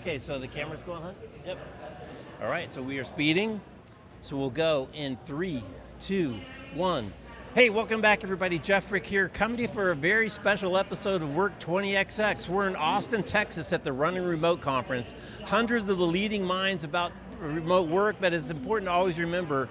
Okay, so the camera's going, huh? Yep. All right, so we are speeding. So we'll go in 3, 2, 1. Hey, welcome back everybody. Jeff Frick here, coming to you for a very special episode of Work 20XX. We're in Austin, Texas at the Running Remote Conference. Hundreds of the leading minds about remote work, but it's important to always remember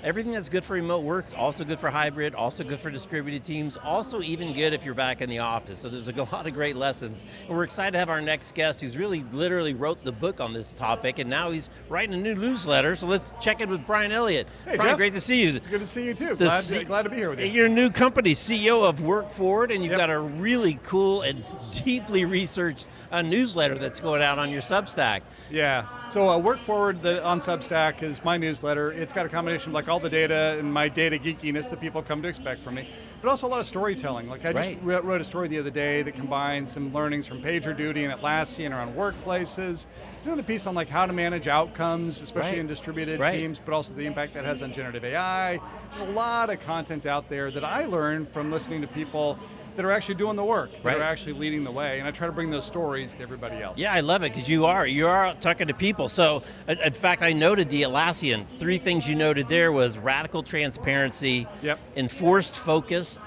everything that's good for remote work's also good for hybrid, also good for distributed teams, also even good if you're back in the office. So there's a lot of great lessons. And we're excited to have our next guest who's really literally wrote the book on this topic, and now he's writing a new newsletter. So let's check in with Brian Elliott. Hey, Brian, Jeff. great to see you. Good to see you too. Glad to be here with you. Your new company, CEO of Work Forward, and you've Yep. got a really cool and deeply researched newsletter that's going out on your Substack. Yeah, so Work Forward on Substack is my newsletter. It's got a combination of like all the data and my data geekiness that people have come to expect from me, but also a lot of storytelling. Like I just wrote a story the other day that combines some learnings from PagerDuty and Atlassian around workplaces. It's another piece on like how to manage outcomes, especially in distributed teams, but also the impact that has on generative AI. There's a lot of content out there that I learned from listening to people that are actually doing the work, that are actually leading the way, and I try to bring those stories to everybody else. Yeah, I love it, because you are out talking to people. So, in fact, I noted the Atlassian. 3 things you noted there was radical transparency, enforced focus,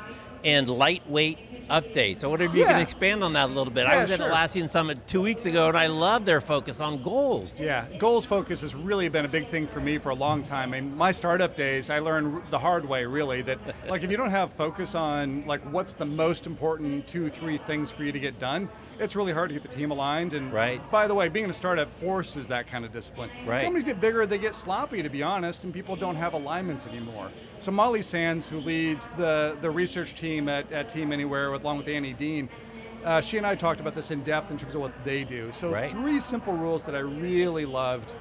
and lightweight updates. I wonder if you can expand on that a little bit. I was at Atlassian Summit 2 weeks ago, and I love their focus on goals. Yeah, goals focus has really been a big thing for me for a long time. I mean, my startup days, I learned the hard way, really, that like if you don't have focus on like what's the most important 2-3 things for you to get done, it's really hard to get the team aligned. And by the way, being in a startup forces that kind of discipline. Companies get bigger, they get sloppy, to be honest, and people don't have alignment anymore. So Molly Sands, who leads the research team at Team Anywhere, along with Annie Dean, she and I talked about this in depth in terms of what they do. So 3 simple rules that I really loved.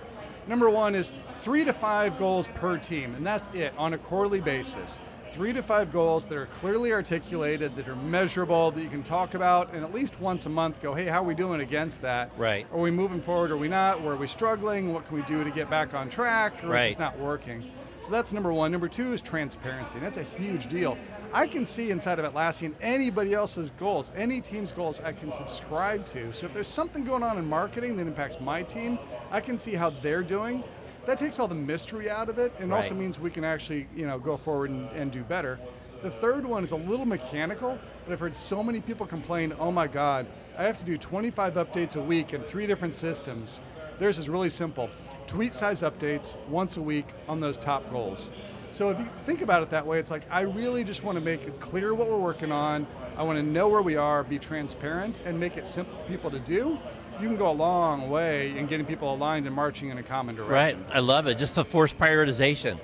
Number 1 is 3 to 5 goals per team, and that's it, on a quarterly basis. 3 to 5 goals that are clearly articulated, that are measurable, that you can talk about, and at least once a month go, hey, how are we doing against that? Are we moving forward, are we not? Where are we struggling? What can we do to get back on track? Or is this not working? So that's number 1. Number 2 is transparency. That's a huge deal. I can see inside of Atlassian anybody else's goals, any team's goals I can subscribe to. So if there's something going on in marketing that impacts my team, I can see how they're doing. That takes all the mystery out of it, and also means we can actually go forward and do better. The third one is a little mechanical, but I've heard so many people complain, oh my God, I have to do 25 updates a week in 3 different systems. Theirs is really simple. Tweet size updates once a week on those top goals. So if you think about it that way, it's like, I really just want to make it clear what we're working on. I want to know where we are, be transparent, and make it simple for people to do. You can go a long way in getting people aligned and marching in a common direction. I love it, just the forced prioritization.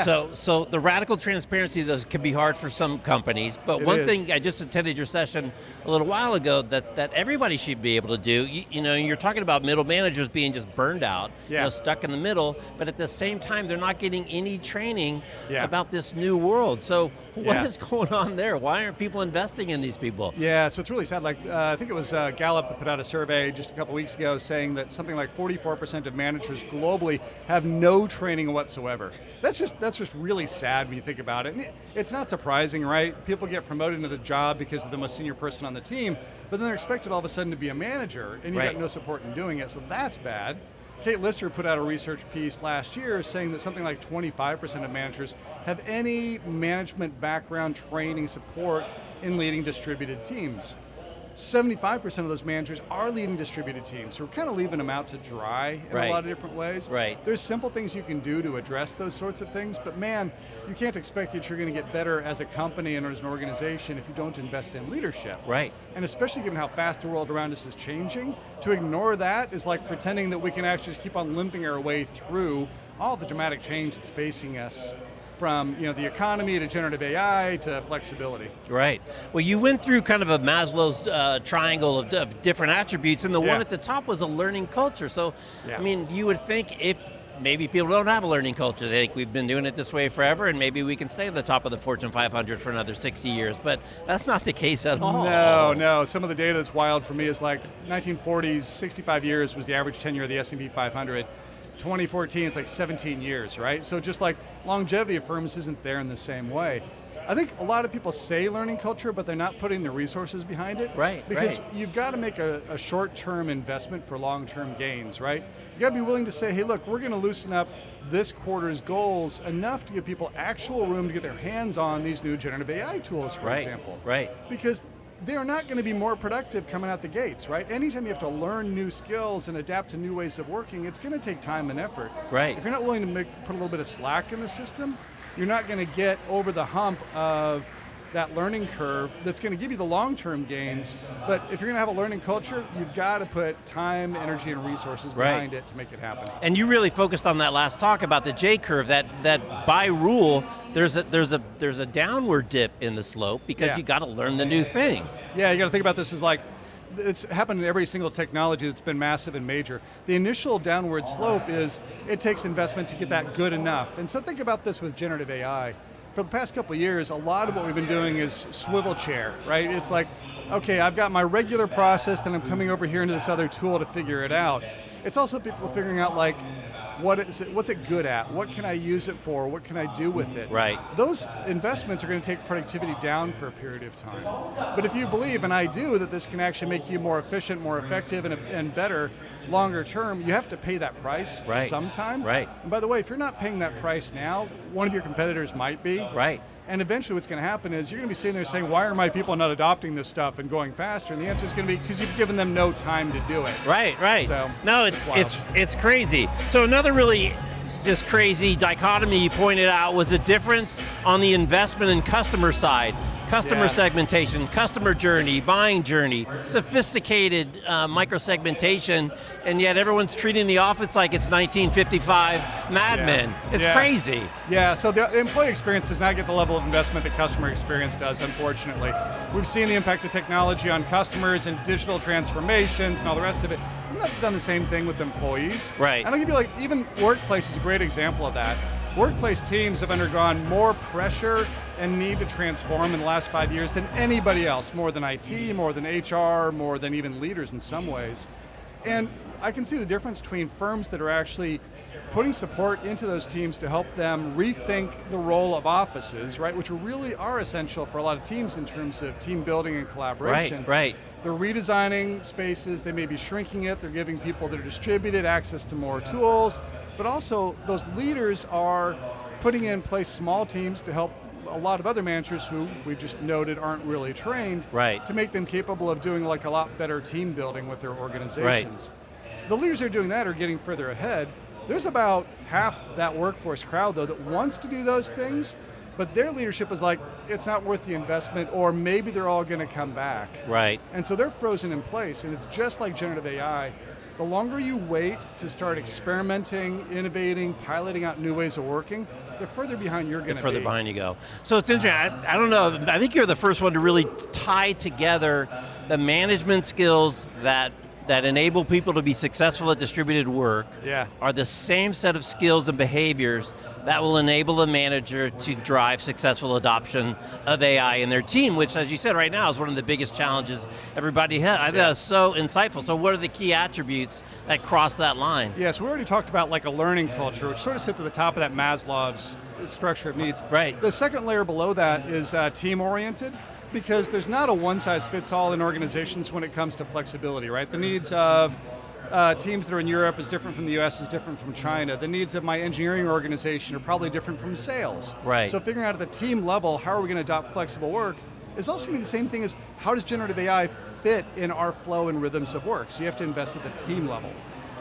So the radical transparency can be hard for some companies, but one thing, I just attended your session a little while ago that everybody should be able to do. You're talking about middle managers being just burned out, stuck in the middle, but at the same time, they're not getting any training about this new world. So what is going on there? Why aren't people investing in these people? Yeah, so it's really sad. Like I think it was Gallup that put out a survey just a couple weeks ago saying that something like 44% of managers globally have no training whatsoever. That's just really sad when you think about it. And it's not surprising, right? People get promoted into the job because they're the most senior person on the team, but then they're expected all of a sudden to be a manager, and you got no support in doing it, so that's bad. Kate Lister put out a research piece last year saying that something like 25% of managers have any management background, training, support in leading distributed teams. 75% of those managers are leading distributed teams, so we're kind of leaving them out to dry in a lot of different ways. There's simple things you can do to address those sorts of things, but man, you can't expect that you're going to get better as a company and as an organization if you don't invest in leadership. And especially given how fast the world around us is changing, to ignore that is like pretending that we can actually just keep on limping our way through all the dramatic change that's facing us, from the economy to generative AI to flexibility. Well, you went through kind of a Maslow's triangle of different attributes, and the one at the top was a learning culture. So, I mean, you would think if maybe people don't have a learning culture, they think we've been doing it this way forever, and maybe we can stay at the top of the Fortune 500 for another 60 years, but that's not the case at all. No. Some of the data that's wild for me is like 1940s, 65 years was the average tenure of the S&P 500. 2014, it's like 17 years, right? So just like longevity of firms isn't there in the same way. I think a lot of people say learning culture, but they're not putting the resources behind it. Right, Because right. you've got to make a short-term investment for long-term gains, right? You got to be willing to say, hey, look, we're going to loosen up this quarter's goals enough to give people actual room to get their hands on these new generative AI tools, for example. Right. Because they're not going to be more productive coming out the gates, right? Anytime you have to learn new skills and adapt to new ways of working, it's going to take time and effort. Right. If you're not willing to put a little bit of slack in the system, you're not going to get over the hump of that learning curve that's going to give you the long-term gains. But if you're going to have a learning culture, you've got to put time, energy, and resources behind it to make it happen. And you really focused on that last talk about the J curve. That by rule, there's a downward dip in the slope because you got to learn the new thing. Yeah, you got to think about this as like, it's happened in every single technology that's been massive and major. The initial downward slope is, it takes investment to get that good enough. And so think about this with generative AI. For the past couple of years, a lot of what we've been doing is swivel chair, right? It's like, okay, I've got my regular process, then I'm coming over here into this other tool to figure it out. It's also people figuring out like, what's it good at? What can I use it for? What can I do with it? Right. Those investments are going to take productivity down for a period of time. But if you believe, and I do, that this can actually make you more efficient, more effective, and better longer term, you have to pay that price sometime. Right. And by the way, if you're not paying that price now, one of your competitors might be. Right. And eventually what's going to happen is you're going to be sitting there saying, why are my people not adopting this stuff and going faster? And the answer is going to be because you've given them no time to do it. Right. So, no, it's crazy. So another really just crazy dichotomy you pointed out was a difference on the investment and customer side. Customer segmentation, customer journey, buying journey, sophisticated micro-segmentation, and yet everyone's treating the office like it's 1955 Mad Men. It's crazy. Yeah, so the employee experience does not get the level of investment that customer experience does, unfortunately. We've seen the impact of technology on customers and digital transformations and all the rest of it. We've not done the same thing with employees. Right. And I'll give you even workplace is a great example of that. Workplace teams have undergone more pressure and need to transform in the last 5 years than anybody else, more than IT, more than HR, more than even leaders in some ways. And I can see the difference between firms that are actually putting support into those teams to help them rethink the role of offices, right, which really are essential for a lot of teams in terms of team building and collaboration. Right. They're redesigning spaces, they may be shrinking it, they're giving people that are distributed access to more tools, but also those leaders are putting in place small teams to help a lot of other managers who we just noted aren't really trained to make them capable of doing like a lot better team building with their organizations. The leaders who are doing that are getting further ahead. There's about half that workforce crowd though that wants to do those things, but their leadership is like, it's not worth the investment, or maybe they're all going to come back. Right. And so they're frozen in place, and it's just like generative AI. The longer you wait to start experimenting, innovating, piloting out new ways of working, the further behind you're going to be. The further behind you go. So it's interesting, I don't know, I think you're the first one to really tie together the management skills that enable people to be successful at distributed work are the same set of skills and behaviors that will enable a manager to drive successful adoption of AI in their team, which, as you said right now, is one of the biggest challenges everybody has. I think that's so insightful. So what are the key attributes that cross that line? Yeah, so we already talked about like a learning culture, which sort of sits at the top of that Maslow's structure of needs. Right. The second layer below that is team-oriented, because there's not a one-size-fits-all in organizations when it comes to flexibility, right? The needs of teams that are in Europe is different from the US, is different from China. The needs of my engineering organization are probably different from sales. Right. So figuring out at the team level, how are we going to adopt flexible work, is also going to be the same thing as how does generative AI fit in our flow and rhythms of work? So you have to invest at the team level.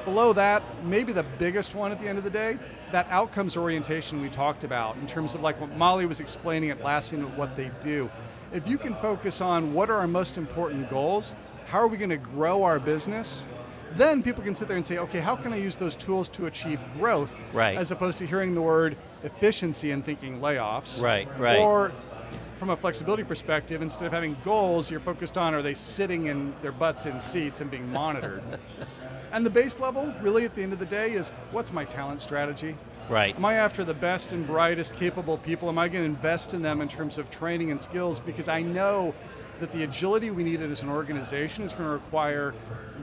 Below that, maybe the biggest one at the end of the day, that outcomes orientation we talked about in terms of like what Molly was explaining at Atlassian, what they do. If you can focus on what are our most important goals, how are we going to grow our business, then people can sit there and say, okay, how can I use those tools to achieve growth, as opposed to hearing the word efficiency and thinking layoffs. Right. Or from a flexibility perspective, instead of having goals, you're focused on are they sitting in their butts in seats and being monitored. And the base level, really at the end of the day, is what's my talent strategy? Right. Am I after the best and brightest capable people? Am I going to invest in them in terms of training and skills? Because I know that the agility we need as an organization is going to require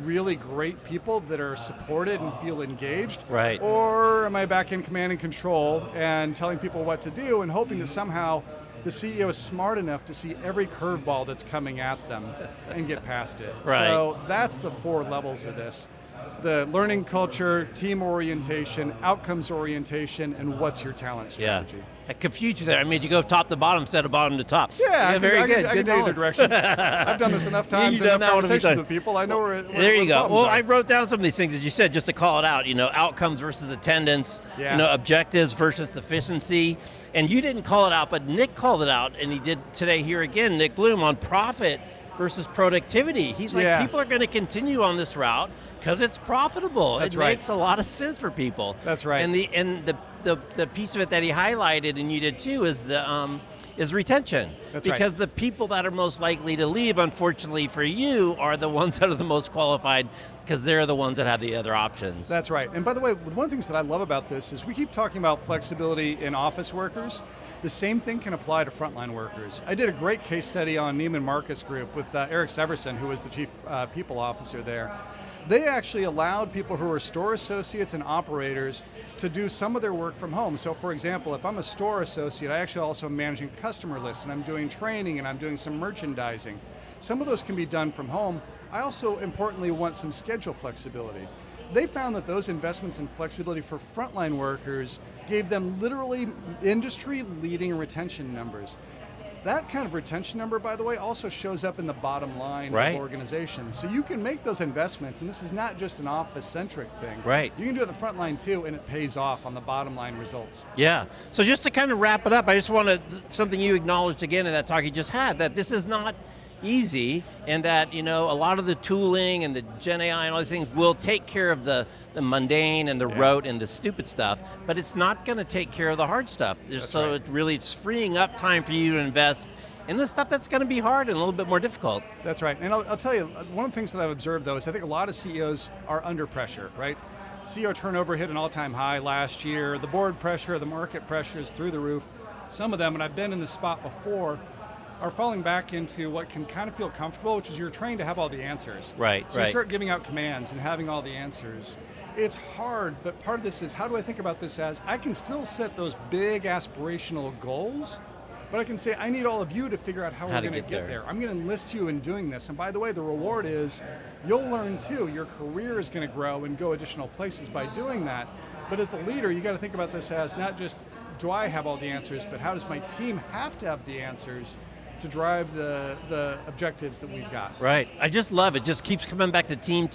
really great people that are supported and feel engaged. Right. Or am I back in command and control and telling people what to do and hoping that somehow the CEO is smart enough to see every curveball that's coming at them and get past it. Right. So that's the 4 levels of this. The learning culture, team orientation, outcomes orientation, and what's your talent strategy. Yeah. I confused you there. I made you go top to bottom instead of bottom to top. Yeah, very good. I can tell you the direction. I've done this enough times, enough conversations with people. I know where there you go. Well, are. I wrote down some of these things, as you said, just to call it out. Outcomes versus attendance. Yeah. Objectives versus efficiency. And you didn't call it out, but Nick called it out, and he did today here again, Nick Bloom, on profit versus productivity. He's like, people are going to continue on this route because it's profitable. That's it right. makes a lot of sense for people. That's right. And the piece of it that he highlighted, and you did too, is is retention. That's because right. the people that are most likely to leave, unfortunately for you, are the ones that are the most qualified because they're the ones that have the other options. That's right. And by the way, one of the things that I love about this is we keep talking about flexibility in office workers. The same thing can apply to frontline workers. I did a great case study on Neiman Marcus Group with Eric Severson, who was the chief people officer there. They actually allowed people who were store associates and operators to do some of their work from home. So for example, if I'm a store associate, I actually also am managing a customer list, and I'm doing training, and I'm doing some merchandising. Some of those can be done from home. I also, importantly, want some schedule flexibility. They found that those investments in flexibility for frontline workers gave them literally industry-leading retention numbers. That kind of retention number, by the way, also shows up in the bottom line Right. of organizations. So you can make those investments, and this is not just an office-centric thing. Right. You can do it in the front line too, and it pays off on the bottom line results. Yeah. So just to kind of wrap it up, I just want to, something you acknowledged again in that talk you just had, that this is not easy, and that a lot of the tooling and the Gen AI and all these things will take care of the mundane and the rote and the stupid stuff, but it's not going to take care of the hard stuff. Right. It's freeing up time for you to invest in the stuff that's going to be hard and a little bit more difficult. That's right. And I'll tell you, one of the things that I've observed though is I think a lot of CEOs are under pressure, right? CEO turnover hit an all-time high last year. The board pressure, the market pressure is through the roof. Some of them, and I've been in this spot before, are falling back into what can kind of feel comfortable, which is you're trained to have all the answers. Right, So you start giving out commands and having all the answers. It's hard, but part of this is, how do I think about this as, I can still set those big aspirational goals, but I can say, I need all of you to figure out how we're going to get there. I'm going to enlist you in doing this. And by the way, the reward is, you'll learn too. Your career is going to grow and go additional places by doing that. But as the leader, you got to think about this as not just, do I have all the answers, but how does my team have to have the answers to drive the objectives that we've got. Right. I just love it. Just keeps coming back to team,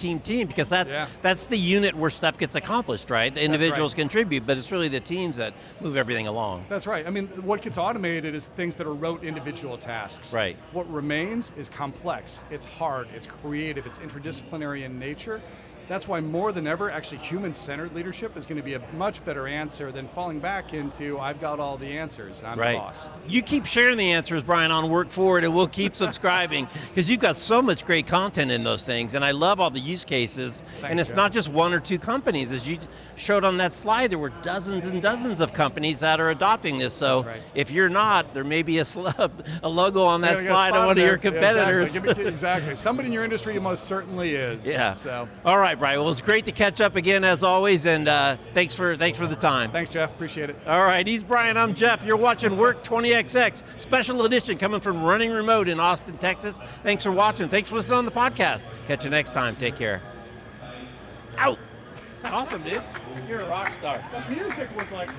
because that's the unit where stuff gets accomplished, right? The individuals contribute, but it's really the teams that move everything along. That's right. I mean, what gets automated is things that are rote individual tasks. Right. What remains is complex. It's hard. It's creative. It's interdisciplinary in nature. That's why more than ever, actually human-centered leadership is going to be a much better answer than falling back into, I've got all the answers, I'm the boss. You keep sharing the answers, Brian, on Work Forward, and we'll keep subscribing, because you've got so much great content in those things, and I love all the use cases. Thanks, and it's Jeff. not just one or two companies. As you showed on that slide, there were dozens and dozens of companies that are adopting this. So if you're not, there may be a logo on that slide on one of your competitors. Yeah, exactly. Somebody in your industry most certainly is. Yeah. So. All right, Brian. Well, it's great to catch up again as always, and thanks for the time. Thanks, Jeff. Appreciate it. All right, he's Brian. I'm Jeff. You're watching Work 20XX special edition coming from Running Remote in Austin, Texas. Thanks for watching. Thanks for listening on the podcast. Catch you next time. Take care. Out. Awesome, dude. You're a rock star. The music was like.